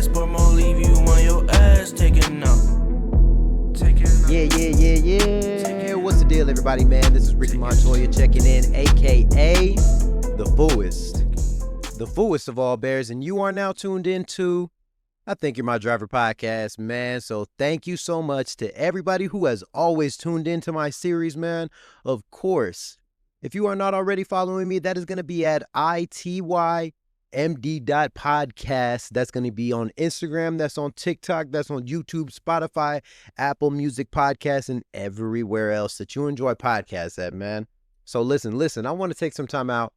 fast, but I'ma leave you on your ass taking out. Yeah. What's the deal, everybody, man? This is Ricky Montoya checking in, aka the Fooest of all bears, and you are now tuned into I Think You're My Driver podcast, man. So thank you so much to everybody who has always tuned into my series, man. Of course, if you are not already following me, that is going to be at itymd.podcast. That's going to be on Instagram, that's on TikTok, that's on YouTube, Spotify, Apple Music Podcasts, and everywhere else that you enjoy podcasts at, man. So listen, I want to take some time out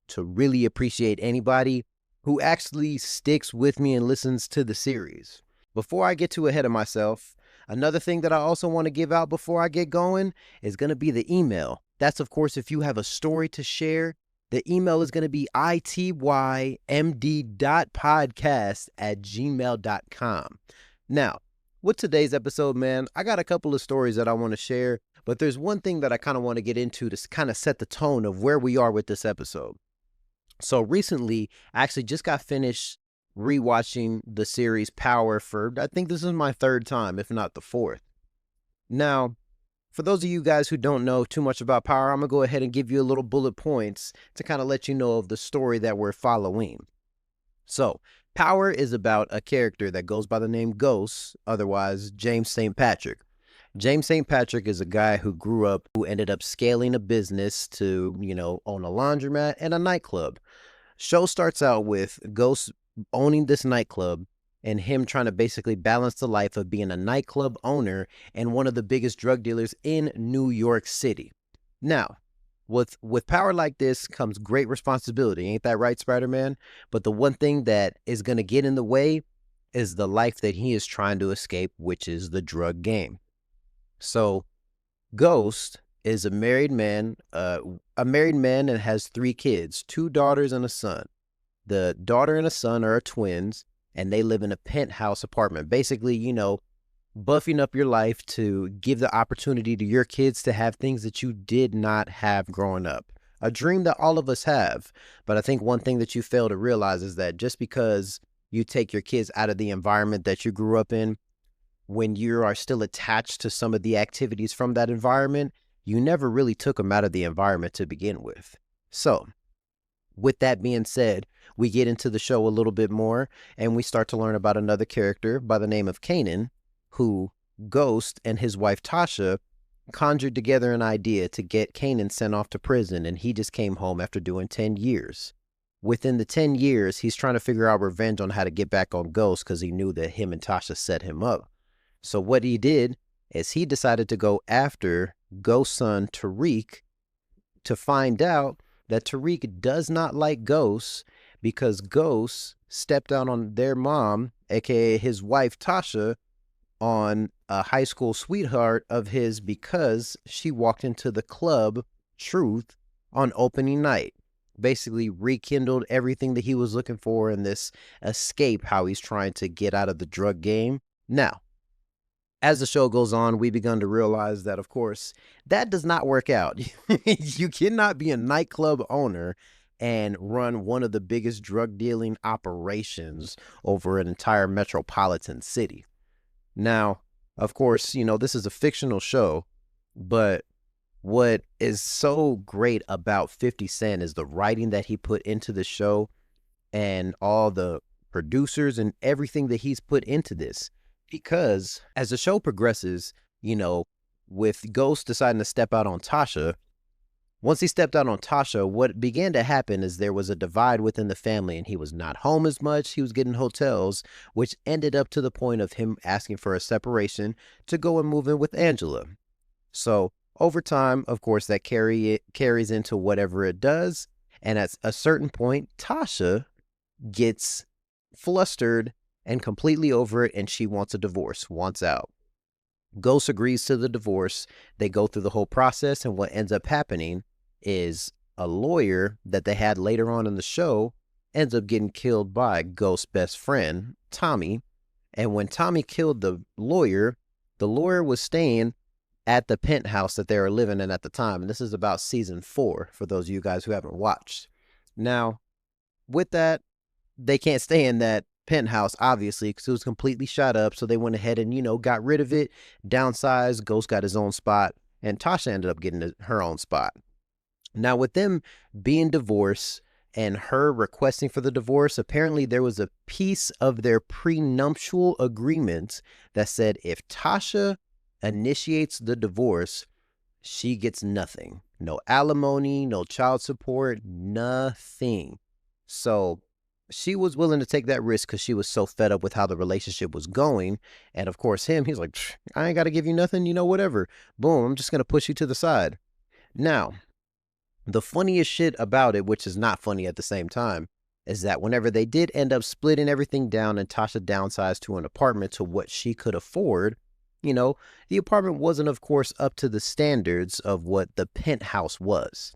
to really appreciate anybody who actually sticks with me and listens to the series. Before I get too ahead of myself, another thing that I also want to give out before I get going is going to be the email. That's, of course, if you have a story to share, the email is going to be itymd.podcast@gmail.com. Now, with today's episode, man, I got a couple of stories that I want to share, but there's one thing that I kind of want to get into to kind of set the tone of where we are with this episode. So recently, I actually just got finished rewatching the series Power for, I think this is my third time, if not the fourth. Now, for those of you guys who don't know too much about Power, I'm going to go ahead and give you a little bullet points to kind of let you know of the story that we're following. So, Power is about a character that goes by the name Ghost, otherwise James St. Patrick. James St. Patrick is a guy who grew up, who ended up scaling a business to, own a laundromat and a nightclub. Show starts out with Ghost owning this nightclub and him trying to basically balance the life of being a nightclub owner and one of the biggest drug dealers in New York City. Now, with power like this comes great responsibility. Ain't that right, Spider-Man? But the one thing that is going to get in the way is the life that he is trying to escape, which is the drug game. So, Ghost is a married man and has 3 kids, 2 daughters and a son. The daughter and a son are twins, and they live in a penthouse apartment. Basically, buffing up your life to give the opportunity to your kids to have things that you did not have growing up. A dream that all of us have. But I think one thing that you fail to realize is that just because you take your kids out of the environment that you grew up in, when you are still attached to some of the activities from that environment, you never really took them out of the environment to begin with. So, with that being said, we get into the show a little bit more, and we start to learn about another character by the name of Kanan, who Ghost and his wife Tasha conjured together an idea to get Kanan sent off to prison, and he just came home after doing 10 years. Within the 10 years, he's trying to figure out revenge on how to get back on Ghost because he knew that him and Tasha set him up. So what he did is he decided to go after Ghost's son, Tariq, to find out that Tariq does not like Ghost because Ghost stepped out on their mom, aka his wife, Tasha, on a high school sweetheart of his because she walked into the club, Truth, on opening night. Basically rekindled everything that he was looking for in this escape, how he's trying to get out of the drug game. Now, as the show goes on, we begun to realize that, of course, that does not work out. You cannot be a nightclub owner and run one of the biggest drug dealing operations over an entire metropolitan city. Now, of course, this is a fictional show, but what is so great about 50 Cent is the writing that he put into the show and all the producers and everything that he's put into this. Because as the show progresses, with Ghost deciding to step out on Tasha, once he stepped out on Tasha, what began to happen is there was a divide within the family, and he was not home as much. He was getting hotels, which ended up to the point of him asking for a separation to go and move in with Angela. So over time, of course, that carries into whatever it does. And at a certain point, Tasha gets flustered and completely over it, and she wants a divorce, wants out. Ghost agrees to the divorce. They go through the whole process, and what ends up happening is a lawyer that they had later on in the show ends up getting killed by Ghost's best friend, Tommy. And when Tommy killed the lawyer was staying at the penthouse that they were living in at the time. And this is about season 4 for those of you guys who haven't watched. Now, with that, they can't stay in that penthouse, obviously, because it was completely shot up. So they went ahead and, got rid of it, downsized. Ghost got his own spot, and Tasha ended up getting her own spot. Now, with them being divorced and her requesting for the divorce, apparently there was a piece of their prenuptial agreement that said if Tasha initiates the divorce, she gets nothing. No alimony, no child support, nothing. So she was willing to take that risk because she was so fed up with how the relationship was going. And of course, he's like, I ain't got to give you nothing, whatever. Boom, I'm just going to push you to the side. Now, the funniest shit about it, which is not funny at the same time, is that whenever they did end up splitting everything down and Tasha downsized to an apartment to what she could afford, the apartment wasn't, of course, up to the standards of what the penthouse was.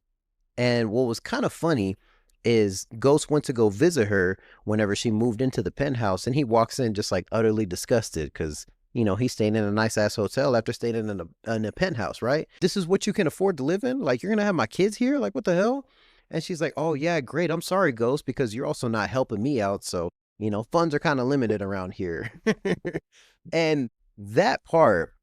And what was kind of funny is Ghost went to go visit her whenever she moved into the penthouse, and he walks in just like utterly disgusted because he's staying in a nice ass hotel after staying in a penthouse, right? This is what you can afford to live in? Like, you're gonna have my kids here? Like, what the hell? And she's like, oh yeah, great. I'm sorry, Ghost, because you're also not helping me out. So, funds are kind of limited around here. And that part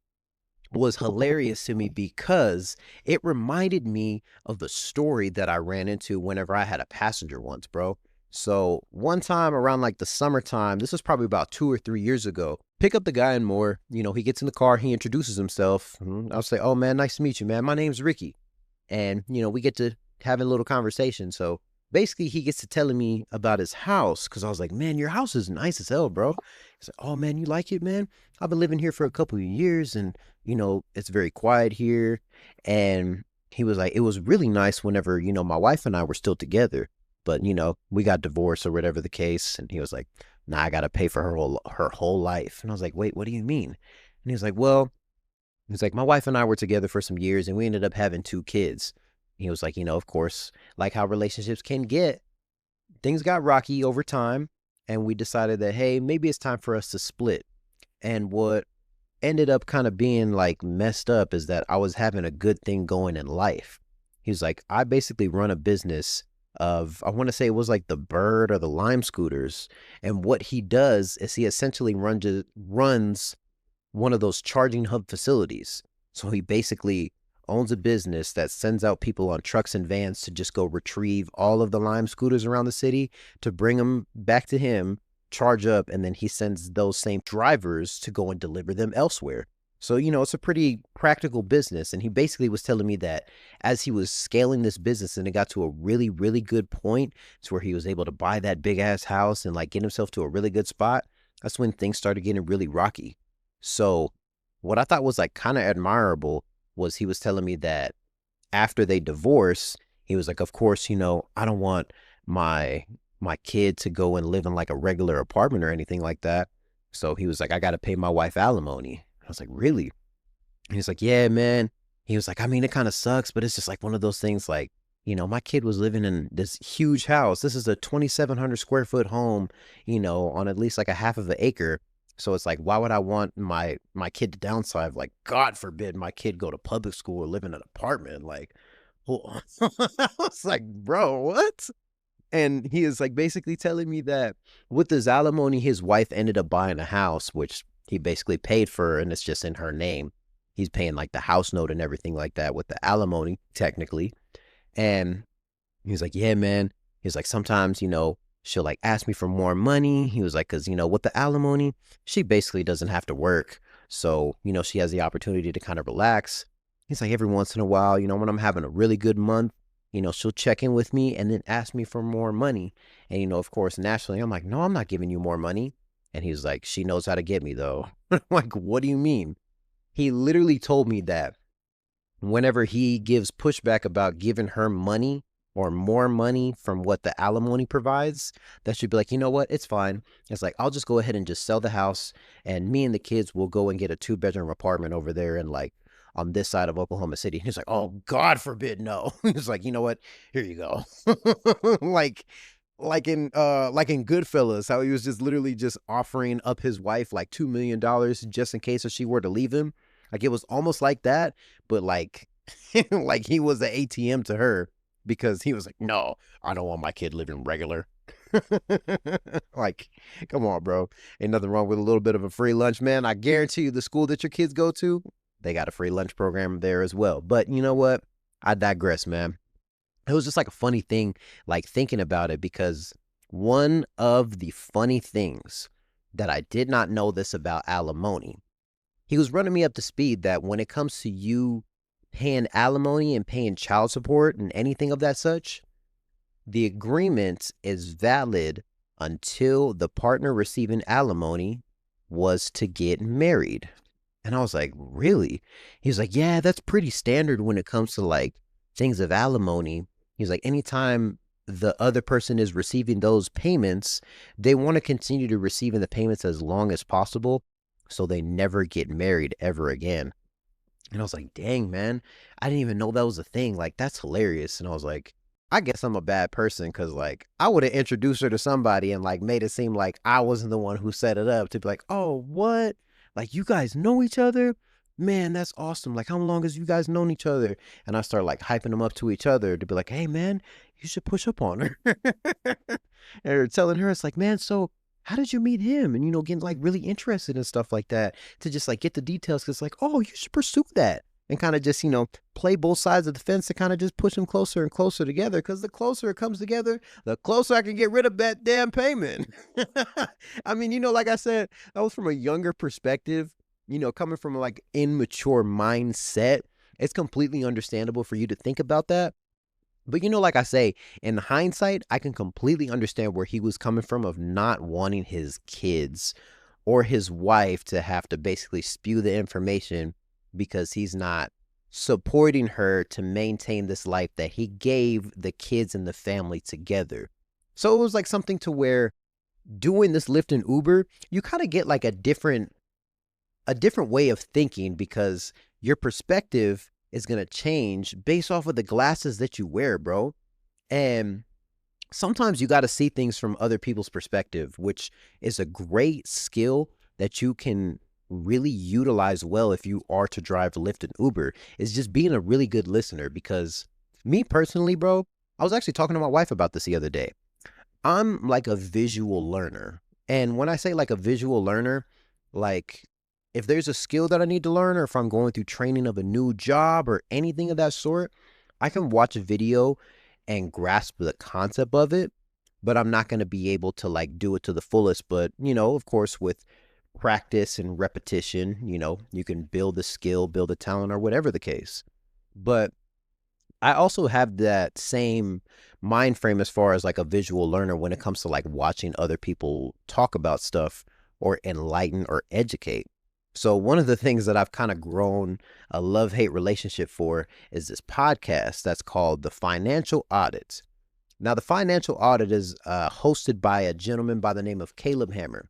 was hilarious to me because it reminded me of the story that I ran into whenever I had a passenger once, bro. So one time around like the summertime, this was probably about 2 or 3 years ago, pick up the guy in Moore, he gets in the car, he introduces himself. I'll say, oh man, nice to meet you, man. My name's Ricky. And, we get to having a little conversation. So basically he gets to telling me about his house because I was like, man, your house is nice as hell, bro. He's like, oh man, you like it, man? I've been living here for a couple of years and, it's very quiet here. And he was like, it was really nice whenever, my wife and I were still together. But, we got divorced or whatever the case. And he was like, nah, I got to pay for her whole life. And I was like, wait, what do you mean? And he was like, well, my wife and I were together for some years and we ended up having 2 kids. He was like, of course, like how relationships can get, things got rocky over time. And we decided that, hey, maybe it's time for us to split. And what ended up kind of being like messed up is that I was having a good thing going in life. He was like, I basically run a business of, I want to say it was like the Bird or the Lime scooters. And what he does is he essentially runs one of those charging hub facilities. So he basically owns a business that sends out people on trucks and vans to just go retrieve all of the Lime scooters around the city to bring them back to him, charge up, and then he sends those same drivers to go and deliver them elsewhere. So, it's a pretty practical business. And he basically was telling me that as he was scaling this business and it got to a really, really good point to where he was able to buy that big ass house and like get himself to a really good spot, that's when things started getting really rocky. So what I thought was like kind of admirable was he was telling me that after they divorced, he was like, of course, I don't want my kid to go and live in like a regular apartment or anything like that. So he was like, I got to pay my wife alimony. I was like, really? He was like, yeah, man. He was like, I mean, it kind of sucks, but it's just like one of those things like, my kid was living in this huge house. This is a 2,700 square foot home, on at least like a half of an acre. So it's like, why would I want my kid to downsize? Like, God forbid my kid go to public school or live in an apartment. Like, I was like, bro, what? And he is like basically telling me that with his alimony, his wife ended up buying a house, which he basically paid for, and it's just in her name. He's paying like the house note and everything like that with the alimony, technically. And he's like, yeah, man. He's like, sometimes, she'll like ask me for more money. He was like, cause with the alimony, she basically doesn't have to work. So, she has the opportunity to kind of relax. He's like, every once in a while, when I'm having a really good month, she'll check in with me and then ask me for more money. And, of course, naturally, I'm like, no, I'm not giving you more money. And he was like, she knows how to get me though. I'm like, what do you mean? He literally told me that whenever he gives pushback about giving her money or more money from what the alimony provides, that should be like, you know what? It's fine. It's like, I'll just go ahead and just sell the house and me and the kids will go and get a 2-bedroom apartment over there and like on this side of Oklahoma City. He's like, oh, God forbid, no. He's like, you know what? Here you go. like in Goodfellas, how he was just literally just offering up his wife like $2 million just in case if she were to leave him. Like it was almost like that, but like like he was the ATM to her because he was like, no, I don't want my kid living regular. Like, come on, bro. Ain't nothing wrong with a little bit of a free lunch, man. I guarantee you the school that your kids go to, they got a free lunch program there as well. But you know what? I digress, man. It was just like a funny thing, like thinking about it, because one of the funny things that I did not know this about Alimony, he was running me up to speed that when it comes to you paying alimony and paying child support and anything of that such, the agreement is valid until the partner receiving alimony was to get married. And I was like, really? He was like, yeah, that's pretty standard when it comes to like things of alimony. He's like, anytime the other person is receiving those payments, they want to continue to receiving the payments as long as possible so they never get married ever again. And I was like, dang, man, I didn't even know that was a thing. Like, that's hilarious. And I was like, I guess I'm a bad person because, like, I would have introduced her to somebody and, like, made it seem like I wasn't the one who set it up to be like, oh, what? Like, you guys know each other? Man, that's awesome. Like, how long has you guys known each other? And I start, like, hyping them up to each other to be like, hey, man, you should push up on her. Or telling her, it's like, man, so how did you meet him? And, you know, getting, like, really interested in stuff like that to just, like, get the details. Because, like, oh, you should pursue that. And kind of just, you know, play both sides of the fence to kind of just push them closer and closer together. Because the closer it comes together, the closer I can get rid of that damn payment. I mean, you know, like I said, that was from a younger perspective, you know, coming from like immature mindset. It's completely understandable for you to think about that. But, you know, like I say, in hindsight, I can completely understand where he was coming from of not wanting his kids or his wife to have to basically spew the information because he's not supporting her to maintain this life that he gave the kids and the family together. So it was like something to where doing this Lyft and Uber, you kind of get like a different way of thinking because your perspective is going to change based off of the glasses that you wear, bro. And sometimes you got to see things from other people's perspective, which is a great skill that you can really utilize well if you are to drive Lyft and Uber, is just being a really good listener. Because me personally, bro, I was actually talking to my wife about this the other day. I'm like a visual learner. And when I say like a visual learner, like if there's a skill that I need to learn, or if I'm going through training of a new job or anything of that sort, I can watch a video and grasp the concept of it, but I'm not going to be able to like do it to the fullest. But, you know, of course, with practice and repetition, you know, you can build a skill, build a talent, or whatever the case. But I also have that same mind frame as far as like a visual learner when it comes to like watching other people talk about stuff or enlighten or educate. So one of the things that I've kind of grown a love-hate relationship for is this podcast that's called The Financial Audit. Now, The Financial Audit is hosted by a gentleman by the name of Caleb Hammer.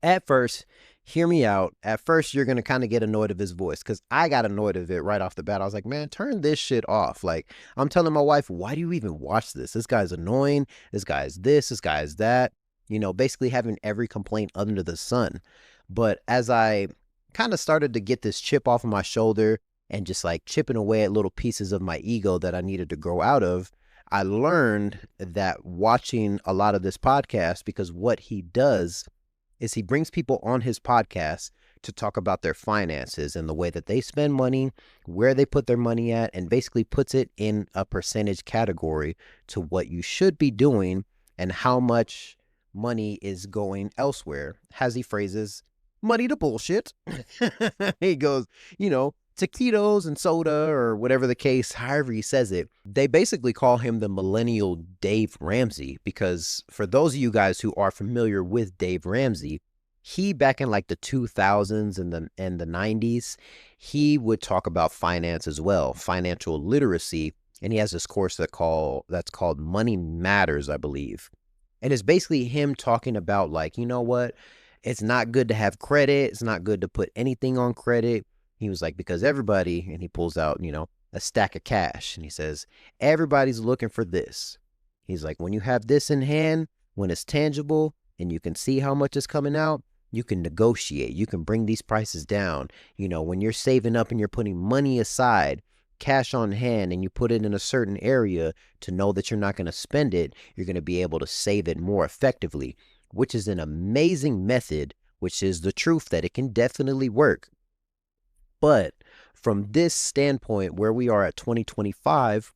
At first, hear me out. At first, you're going to kind of get annoyed of his voice because I got annoyed of it right off the bat. I was like, man, turn this shit off. Like, I'm telling my wife, why do you even watch this? This guy's annoying. This guy's this guy is that. You know, basically having every complaint under the sun. But as I kind of started to get this chip off of my shoulder and just like chipping away at little pieces of my ego that I needed to grow out of, I learned that watching a lot of this podcast, because what he does is he brings people on his podcast to talk about their finances and the way that they spend money, where they put their money at, and basically puts it in a percentage category to what you should be doing and how much money is going elsewhere. As he phrases, money to bullshit. He goes, you know, taquitos and soda or whatever the case, however he says it. They basically call him the millennial Dave Ramsey, because for those of you guys who are familiar with Dave Ramsey, he back in like the 2000s and the 90s, he would talk about finance as well, financial literacy. And he has this course that's called Money Matters, I believe. And it's basically him talking about like, you know what? It's not good to have credit. It's not good to put anything on credit. He was like, because everybody, and he pulls out, you know, a stack of cash. And he says, everybody's looking for this. He's like, when you have this in hand, when it's tangible and you can see how much is coming out, you can negotiate. You can bring these prices down. You know, when you're saving up and you're putting money aside, cash on hand and you put it in a certain area to know that you're not going to spend it, you're going to be able to save it more effectively, which is an amazing method, which is the truth that it can definitely work. But from this standpoint, where we are at 2025,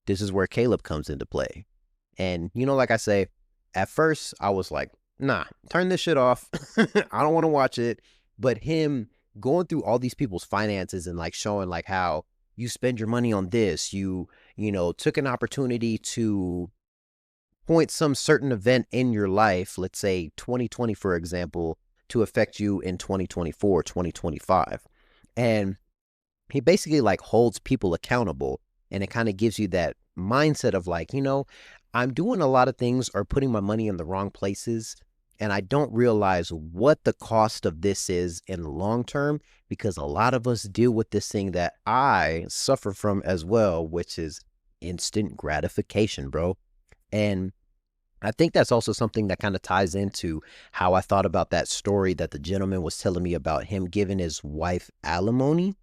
this is where Caleb comes into play. And, like I say, at first I was like, nah, turn this shit off. I don't want to watch it. But him going through all these people's finances and like showing like how you spend your money on this, took an opportunity to point some certain event in your life, let's say 2020, for example, to affect you in 2024, 2025. And he basically like holds people accountable, and it kind of gives you that mindset of like, I'm doing a lot of things or putting my money in the wrong places, and I don't realize what the cost of this is in the long term, because a lot of us deal with this thing that I suffer from as well, which is instant gratification, bro. And I think that's also something that kind of ties into how I thought about that story that the gentleman was telling me about him giving his wife alimony,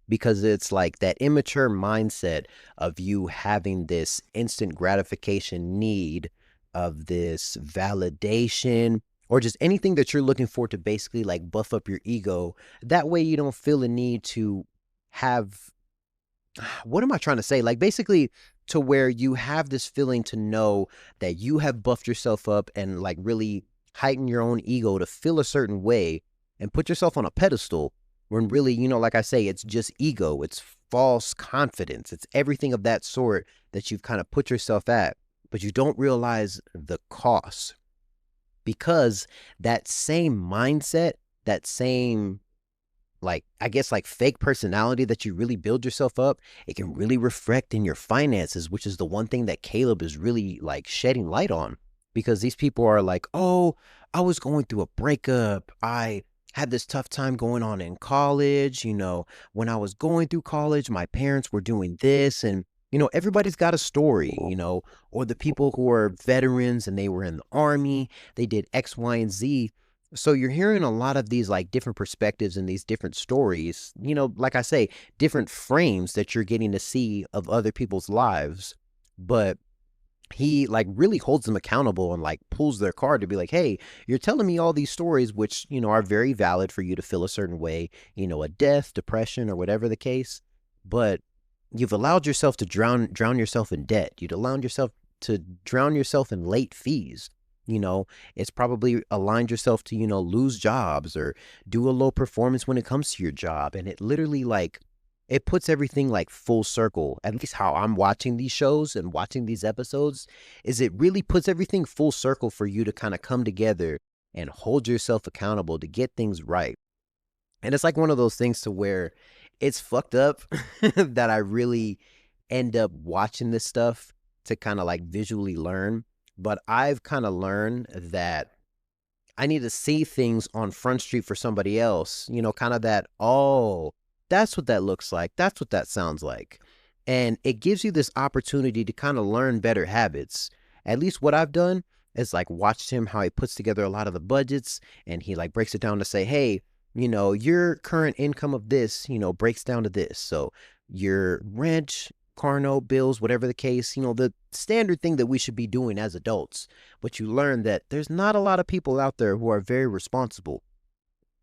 because it's like that immature mindset of you having this instant gratification need of this validation or just anything that you're looking for to basically like buff up your ego. That way you don't feel the need to have, what am I trying to say? Like basically to where you have this feeling to know that you have buffed yourself up and like really heighten your own ego to feel a certain way and put yourself on a pedestal, when really, like I say, it's just ego. It's false confidence. It's everything of that sort that you've kind of put yourself at, but you don't realize the cost, because that same mindset, that same, like, I guess like fake personality that you really build yourself up, it can really reflect in your finances, which is the one thing that Caleb is really like shedding light on, because these people are like, oh, I was going through a breakup. I had this tough time going on in college. When I was going through college, my parents were doing this, and everybody's got a story, or the people who are veterans and they were in the army, they did X, Y, and Z. So you're hearing a lot of these like different perspectives and these different stories, like I say, different frames that you're getting to see of other people's lives. But he like really holds them accountable and like pulls their card to be like, hey, you're telling me all these stories, which, are very valid for you to feel a certain way, a death, depression, or whatever the case. But you've allowed yourself to drown yourself in debt. You'd allowed yourself to drown yourself in late fees. It's probably aligned yourself to, lose jobs or do a low performance when it comes to your job. And it literally like, it puts everything like full circle. At least how I'm watching these shows and watching these episodes, is it really puts everything full circle for you to kind of come together and hold yourself accountable to get things right. And it's like one of those things to where it's fucked up that I really end up watching this stuff to kind of like visually learn. But I've kind of learned that I need to see things on Front Street for somebody else, kind of that, oh, that's what that looks like. That's what that sounds like. And it gives you this opportunity to kind of learn better habits. At least what I've done is like watched him, how he puts together a lot of the budgets, and he like breaks it down to say, hey, your current income of this, breaks down to this. So your rent, car note, bills, whatever the case, the standard thing that we should be doing as adults. But you learn that there's not a lot of people out there who are very responsible.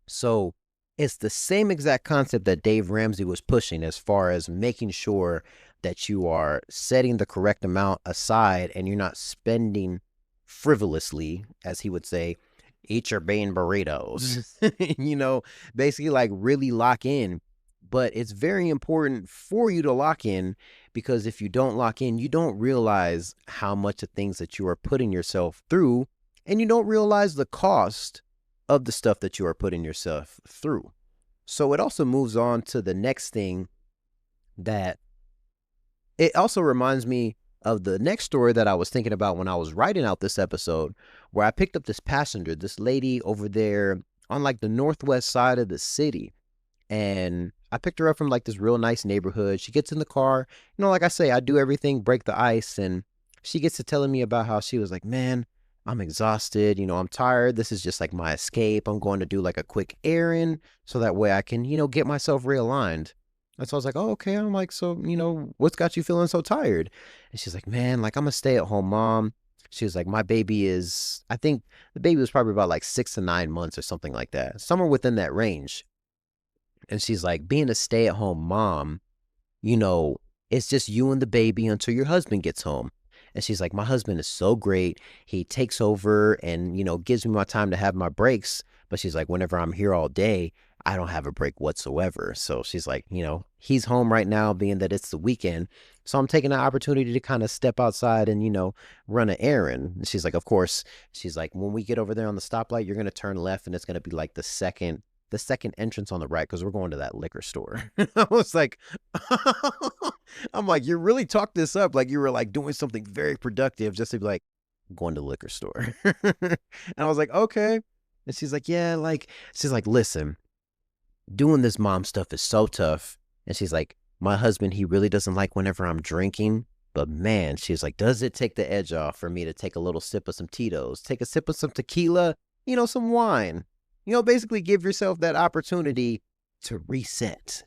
So it's the same exact concept that Dave Ramsey was pushing, as far as making sure that you are setting the correct amount aside and you're not spending frivolously, as he would say, eat your bean burritos, basically like really lock in. But it's very important for you to lock in, because if you don't lock in, you don't realize how much of things that you are putting yourself through, and you don't realize the cost of the stuff that you are putting yourself through. So it also moves on to the next thing, that it also reminds me of the next story that I was thinking about when I was writing out this episode, where I picked up this passenger, this lady over there on like the northwest side of the city. And I picked her up from like this real nice neighborhood. She gets in the car, like I say, I do everything, break the ice. And she gets to telling me about how she was like, man, I'm exhausted. I'm tired. This is just like my escape. I'm going to do like a quick errand so that way I can, get myself realigned. And so I was like, oh, okay. I'm like, so, what's got you feeling so tired? And she's like, man, like I'm a stay-at-home mom. She was like, my baby is, I think the baby was probably about like 6 to 9 months or something like that, somewhere within that range. And she's like, being a stay-at-home mom, you know, it's just you and the baby until your husband gets home. And she's like, my husband is so great. He takes over and, gives me my time to have my breaks. But she's like, whenever I'm here all day, I don't have a break whatsoever. So she's like, he's home right now, being that it's the weekend. So I'm taking the opportunity to kind of step outside and, run an errand. And she's like, of course, she's like, when we get over there on the stoplight, you're going to turn left and it's going to be like the second entrance on the right because we're going to that liquor store. I was like, I'm like, you really talked this up like you were like doing something very productive just to be like, going to the liquor store. And I was like, okay. And she's like, yeah, like, she's like, listen, doing this mom stuff is so tough. And she's like, my husband, he really doesn't like whenever I'm drinking. But man, she's like, does it take the edge off for me to take a little sip of some Tito's, take a sip of some tequila, some wine, basically give yourself that opportunity to reset.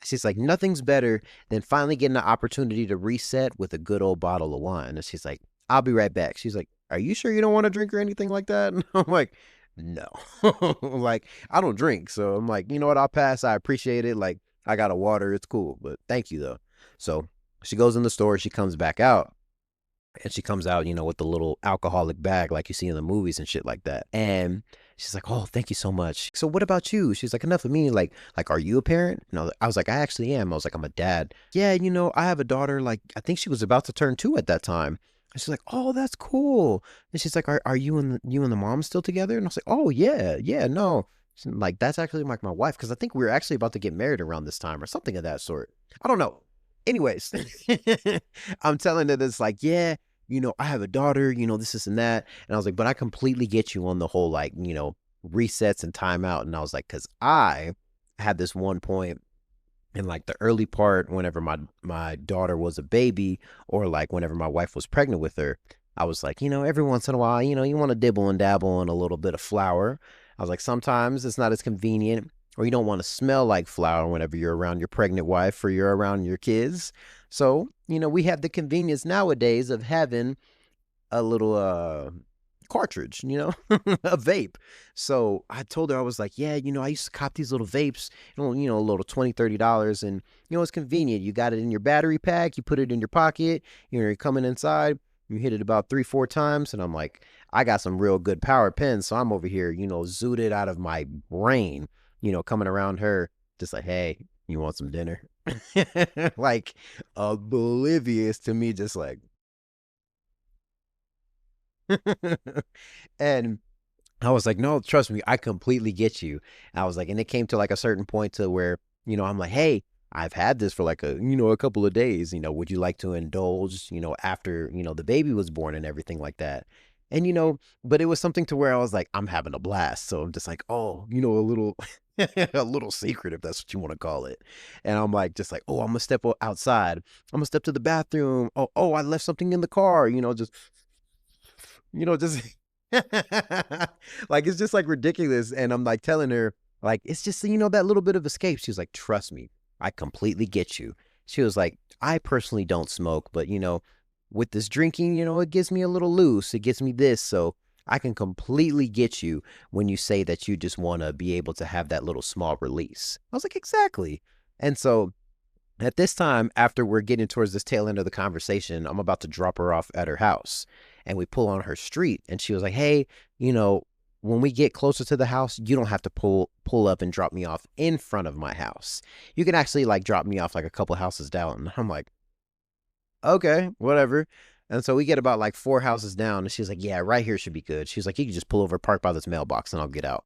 She's like, nothing's better than finally getting the opportunity to reset with a good old bottle of wine. And she's like, I'll be right back. She's like, are you sure you don't want to drink or anything like that? And I'm like, no. Like, I don't drink. So I'm like, you know what? I'll pass. I appreciate it. Like, I got a water. It's cool. But thank you, though. So she goes in the store. She comes back out. And she comes out, with the little alcoholic bag like you see in the movies and shit like that. And she's like, oh, thank you so much. So what about you? She's like, enough of me. Like, are you a parent? No, I was like, I actually am. I was like, I'm a dad. Yeah, I have a daughter. Like, I think she was about to turn 2 at that time. And she's like, oh, that's cool. And she's like, are you and the mom still together? And I was like, oh, yeah, no. Like, that's actually like my wife, because I think we were actually about to get married around this time or something of that sort. I don't know. Anyways, I'm telling her this like, yeah, I have a daughter, this and that. And I was like, but I completely get you on the whole, like, resets and timeout. And I was like, because I had this one point in like the early part, whenever my daughter was a baby, or like whenever my wife was pregnant with her, I was like, every once in a while, you want to dibble and dabble in a little bit of flour. I was like, sometimes it's not as convenient, or you don't want to smell like flour whenever you're around your pregnant wife or you're around your kids. So, we have the convenience nowadays of having a little cartridge, a vape. So I told her, I was like, yeah, I used to cop these little vapes, a little $20-$30, and it's convenient. You got it in your battery pack, you put it in your pocket, you're coming inside, you hit it about 3-4 times. And I'm like, I got some real good power pens, so I'm over here, zooted out of my brain, coming around her, just like, hey, you want some dinner? Like, oblivious to me, just like, and I was like, no, trust me, I completely get you. I was like, and it came to like a certain point to where, I'm like, hey, I've had this for like a couple of days, would you like to indulge, after, the baby was born and everything like that. And, but it was something to where I was like, I'm having a blast. So I'm just like, oh, a little, a little secret, if that's what you want to call it. And I'm like, just like, oh, I'm gonna step outside. I'm gonna step to the bathroom. Oh, I left something in the car, just like, it's just like ridiculous. And I'm like telling her, like, it's just, that little bit of escape. She was like, trust me, I completely get you. She was like, I personally don't smoke, but with this drinking, it gives me a little loose. It gives me this. So I can completely get you when you say that you just want to be able to have that little small release. I was like, exactly. And so at this time, after we're getting towards this tail end of the conversation, I'm about to drop her off at her house, and we pull on her street, and she was like, hey, when we get closer to the house, you don't have to pull up and drop me off in front of my house. You can actually like drop me off like a couple houses down. And I'm like, okay, whatever. And so we get about like 4 houses down, and she's like, yeah, right here should be good. She's like, you can just pull over, park by this mailbox, and I'll get out.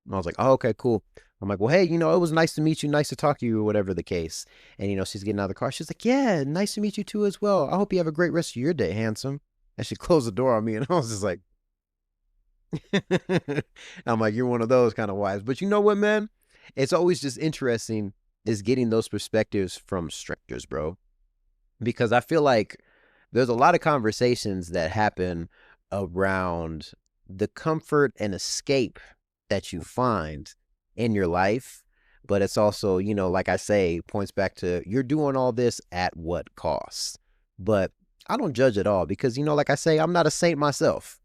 And I was like, oh, okay, cool. I'm like, well, hey, it was nice to meet you, nice to talk to you, or whatever the case. And, she's getting out of the car. She's like, yeah, nice to meet you too as well. I hope you have a great rest of your day, handsome. And she closed the door on me, and I was just like, I'm like, you're one of those kind of wives. But you know what, man? It's always just interesting is getting those perspectives from strangers, bro. Because I feel like there's a lot of conversations that happen around the comfort and escape that you find in your life but it's also, like I say, points back to you're doing all this at what cost. But I don't judge at all because, like I say, I'm not a saint myself.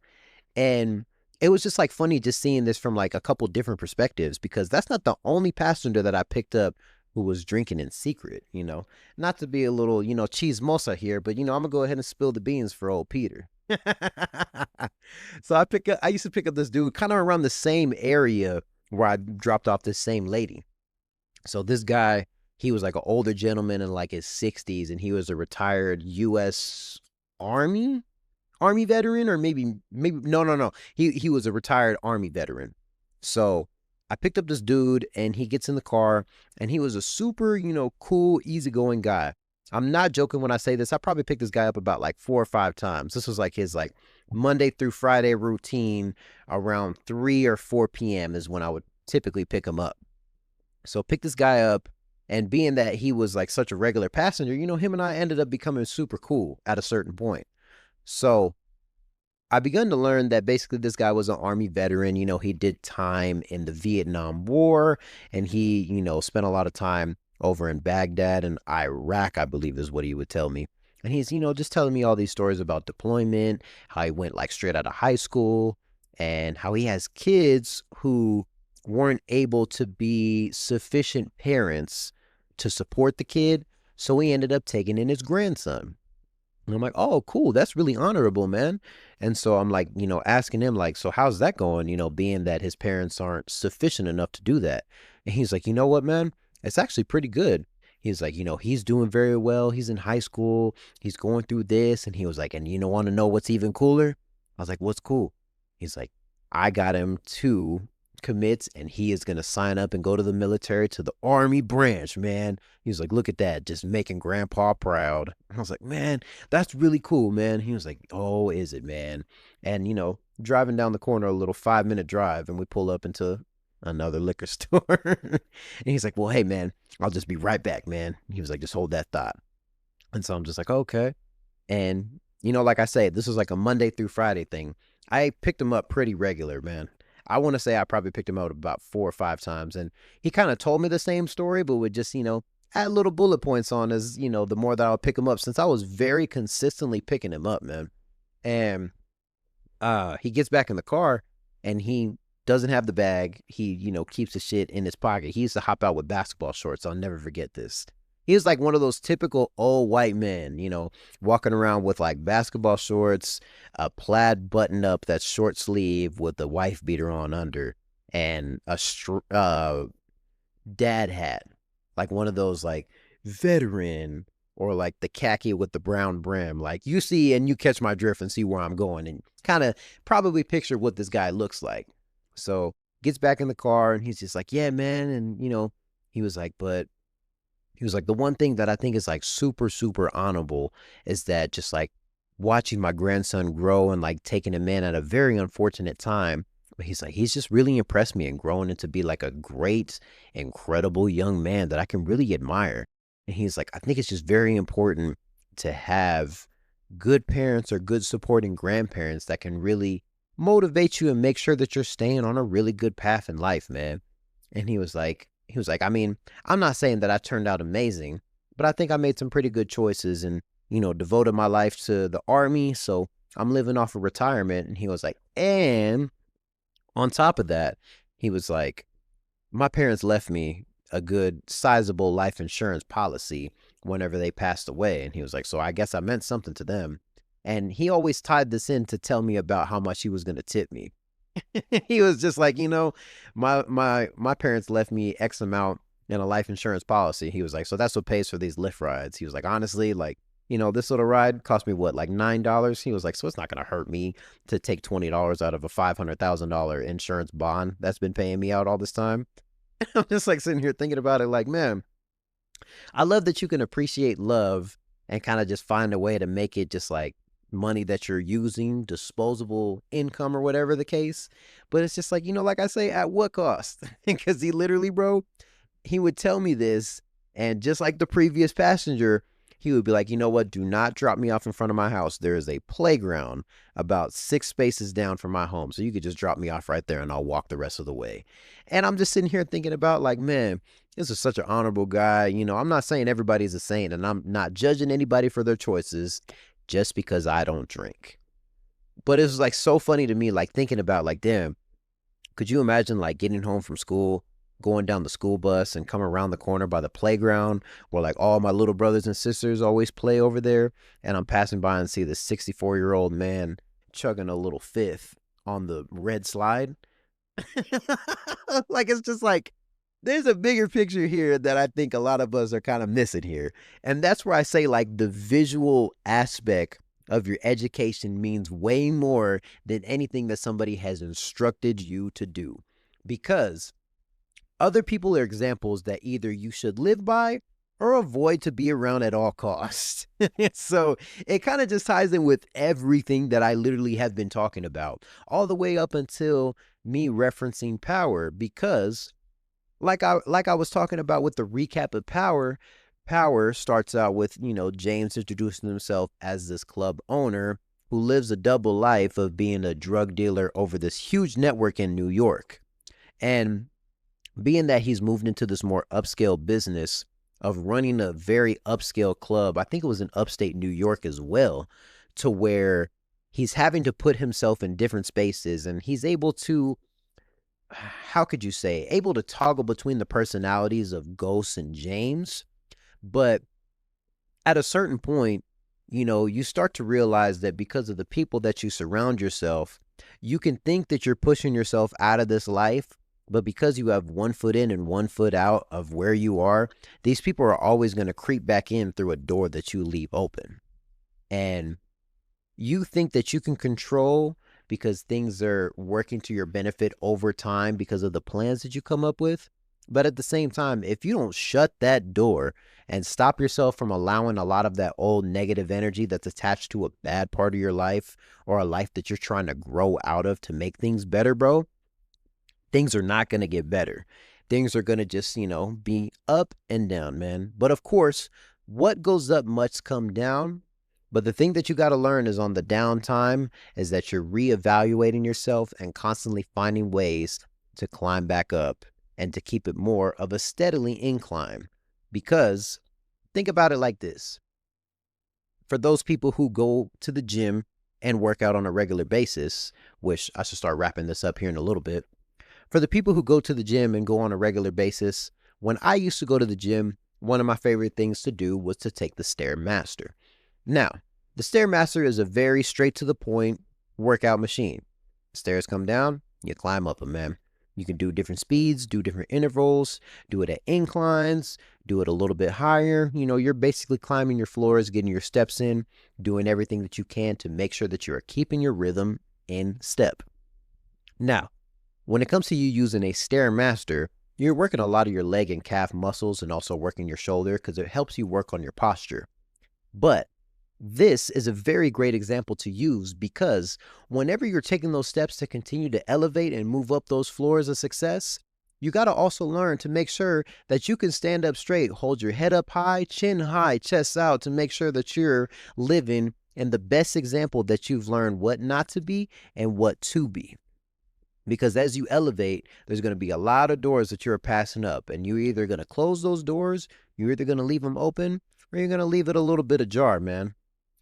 And it was just like funny just seeing this from like a couple different perspectives because that's not the only passenger that I picked up who was drinking in secret. Not to be a little, cheese mosa here, but I'm gonna go ahead and spill the beans for old Peter. So I used to pick up this dude kind of around the same area where I dropped off this same lady. So this guy, he was like an older gentleman in like his 60s, and he was a retired U.S. Army veteran, or maybe no. He was a retired Army veteran. So I picked up this dude, and he gets in the car, and he was a super, cool, easygoing guy. I'm not joking when I say this. I probably picked this guy up about like 4 or 5 times. This was like his like Monday through Friday routine. Around 3 or 4 p.m. is when I would typically pick him up. So pick this guy up, and being that he was like such a regular passenger, him and I ended up becoming super cool at a certain point. So I begun to learn that basically this guy was an Army veteran. He did time in the Vietnam War, and he, spent a lot of time over in Baghdad and Iraq, I believe is what he would tell me. And he's, just telling me all these stories about deployment, how he went like straight out of high school, and how he has kids who weren't able to be sufficient parents to support the kid. So he ended up taking in his grandson. And I'm like, oh, cool. That's really honorable, man. And so I'm like, asking him, like, so how's that going? Being that his parents aren't sufficient enough to do that. And he's like, you know what, man? It's actually pretty good. He's like, he's doing very well. He's in high school. He's going through this. And he was like, and want to know what's even cooler? I was like, what's cool? He's like, I got him to commits, and he is going to sign up and go to the military, to the Army branch, man. He was like, look at that, just making grandpa proud. I was like, man, that's really cool, man. He was like, oh, is it, man? And driving down the corner, a little 5-minute drive, and we pull up into another liquor store. And he's like, well, hey, man, I'll just be right back, man. He was like, just hold that thought. And so I'm just like, okay. And like I say, this was like a Monday through Friday thing. I picked him up pretty regular, man. I want to say I probably picked him up about 4 or 5 times, and he kind of told me the same story, but would just, add little bullet points on as, the more that I'll pick him up, since I was very consistently picking him up, man. And he gets back in the car, and he doesn't have the bag. He, keeps the shit in his pocket. He used to hop out with basketball shorts. I'll never forget this. He was like one of those typical old white men, walking around with like basketball shorts, a plaid button up that's short sleeve with a wife beater on under, and a dad hat, like one of those like veteran, or like the khaki with the brown brim. Like, you see, and you catch my drift and see where I'm going, and kind of probably picture what this guy looks like. So gets back in the car, and he's just like, yeah, man. And, he was like, the one thing that I think is like super, super honorable is that just like watching my grandson grow and like taking him in at a very unfortunate time. But he's like, he's just really impressed me and growing into be like a great, incredible young man that I can really admire. And he's like, I think it's just very important to have good parents or good supporting grandparents that can really motivate you and make sure that you're staying on a really good path in life, man. And he was like, I mean, I'm not saying that I turned out amazing, but I think I made some pretty good choices and, devoted my life to the Army. So I'm living off of retirement. And he was like, and on top of that, he was like, my parents left me a good sizable life insurance policy whenever they passed away. And he was like, so I guess I meant something to them. And he always tied this in to tell me about how much he was going to tip me. He was just like, my parents left me X amount in a life insurance policy. He was like, so that's what pays for these Lyft rides. He was like, honestly, like, this little ride cost me what, like $9? He was like, so it's not going to hurt me to take $20 out of a $500,000 insurance bond that's been paying me out all this time. I'm just like sitting here thinking about it like, man, I love that you can appreciate love and kind of just find a way to make it just like money that you're using, disposable income or whatever the case. But it's just like, like I say, at what cost? Because he literally, bro, he would tell me this, and just like the previous passenger, he would be like, you know what? Do not drop me off in front of my house. There is a playground about 6 spaces down from my home. So you could just drop me off right there and I'll walk the rest of the way. And I'm just sitting here thinking about like, man, this is such an honorable guy. You know, I'm not saying everybody's a saint and I'm not judging anybody for their choices just because I don't drink. But it was like so funny to me, like thinking about like, damn, could you imagine like getting home from school, going down the school bus and come around the corner by the playground where like all my little brothers and sisters always play over there, and I'm passing by and see this 64-year-old man chugging a little fifth on the red slide. Like, it's just like, there's a bigger picture here that I think a lot of us are kind of missing here. And that's where I say like the visual aspect of your education means way more than anything that somebody has instructed you to do, because other people are examples that either you should live by or avoid to be around at all costs. So it kind of just ties in with everything that I literally have been talking about, all the way up until me referencing power, because like I was talking about with the recap of Power starts out with, you know, James introducing himself as this club owner who lives a double life of being a drug dealer over this huge network in New York. And being that he's moved into this more upscale business of running a very upscale club, I think it was in upstate New York as well, to where he's having to put himself in different spaces, and he's able to, how could you say, able to toggle between the personalities of Ghost and James. But at a certain point, you know, you start to realize that because of the people that you surround yourself, you can think that you're pushing yourself out of this life, but because you have 1 foot in and 1 foot out of where you are, these people are always going to creep back in through a door that you leave open. And you think that you can control because things are working to your benefit over time because of the plans that you come up with. But at the same time, if you don't shut that door and stop yourself from allowing a lot of that old negative energy that's attached to a bad part of your life or a life that you're trying to grow out of to make things better, bro, things are not going to get better. Things are going to just, you know, be up and down, man. But of course, what goes up must come down. But the thing that you got to learn is on the downtime is that you're reevaluating yourself and constantly finding ways to climb back up and to keep it more of a steadily incline. Because think about it like this. For those people who go to the gym and work out on a regular basis, which I should start wrapping this up here in a little bit. For the people who go to the gym and go on a regular basis, when I used to go to the gym, one of my favorite things to do was to take the Stairmaster. Now, the Stairmaster is a very straight to the point workout machine. Stairs come down, you climb up them, man. You can do different speeds, do different intervals, do it at inclines, do it a little bit higher. You know, you're basically climbing your floors, getting your steps in, doing everything that you can to make sure that you are keeping your rhythm in step. Now, when it comes to you using a Stairmaster, you're working a lot of your leg and calf muscles and also working your shoulder because it helps you work on your posture. But this is a very great example to use because whenever you're taking those steps to continue to elevate and move up those floors of success, you got to also learn to make sure that you can stand up straight, hold your head up high, chin high, chest out, to make sure that you're living in the best example that you've learned what not to be and what to be. Because as you elevate, there's going to be a lot of doors that you're passing up, and you're either going to close those doors, you're either going to leave them open, or you're going to leave it a little bit ajar, man.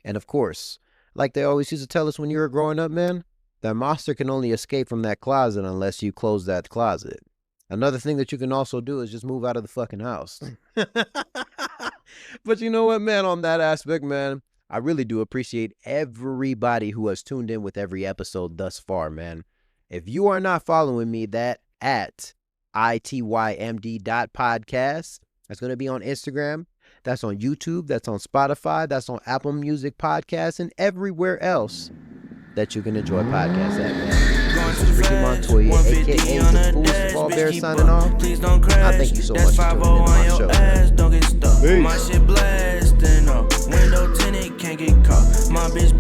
And of course, like they always used to tell us when you were growing up, man, that monster can only escape from that closet unless you close that closet. Another thing that you can also do is just move out of the fucking house. But you know what, man, on that aspect, man, I really do appreciate everybody who has tuned in with every episode thus far, man. If you are not following me, that at itymd.podcast, that's going to be on Instagram. That's on YouTube. That's on Spotify. That's on Apple Music Podcasts and everywhere else that you can enjoy podcasts at, man. This is Ricky Montoya, a.k.a. the Foo Bear, signing off. I thank you so much for tuning in to my show, man. My shit blasting up. Window tinted, can't get caught. My bitch